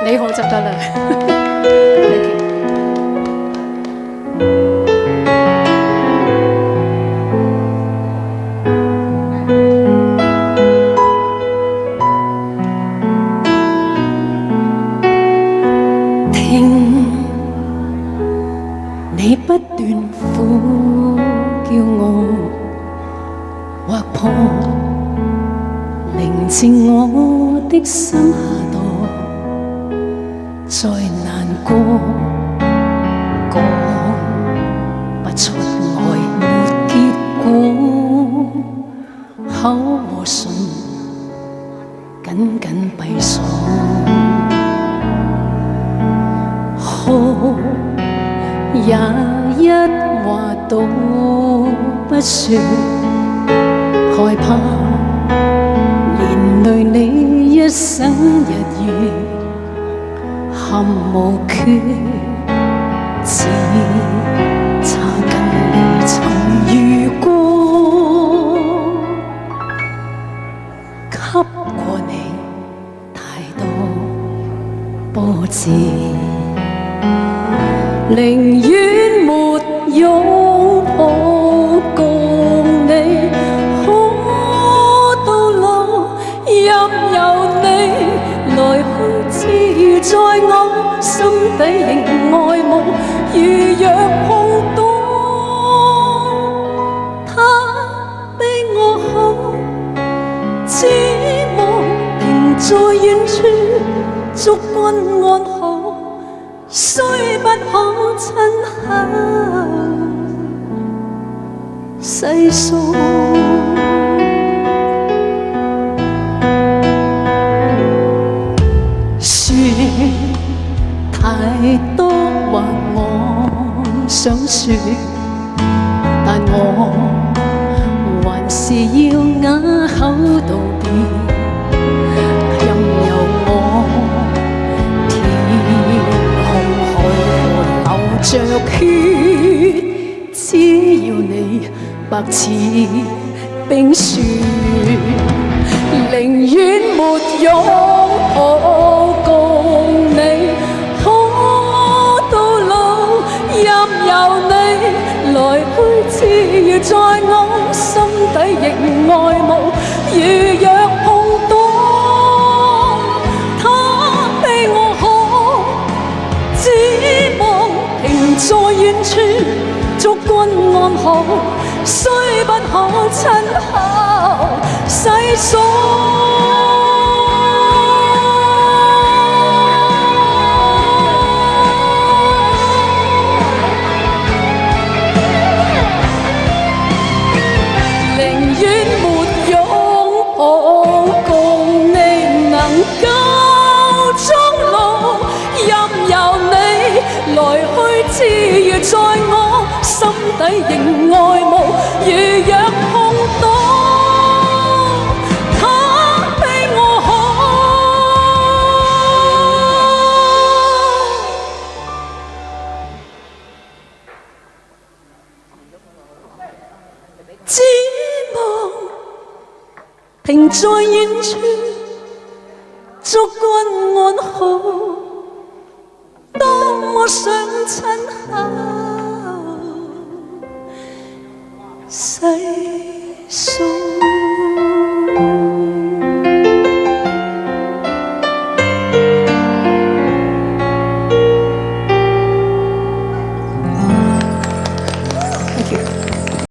你好就得啦。聽你不斷呼叫我，劃破寧靜我的心下墮，再難過講不出愛沒結果，口和唇緊緊閉鎖，哭也一話都不說，害怕連累你一生日月陷無缺，只差跟你曾遇過，給過你太多波折，寧願沒擁抱共你，可到老任由你來去自如，在我心底仍愛慕，如若碰到他比我好，只望停在遠處，祝君安好，雖不可親口細數。說太多話我想說，但我還是要啞口道別，任由我着血，只要你白似冰雪，寧願沒擁抱共你，可到老任由你來去自如，在我心底仍愛慕，如若碰到他比我好，只望停在遠處，祝君安好，雖不可親口細數。寧願沒擁抱共你，能夠終老，任由你來去自如，在我心底仍愛慕，如若碰到他比我好，只望停在遠處，祝君安好，當我想親口細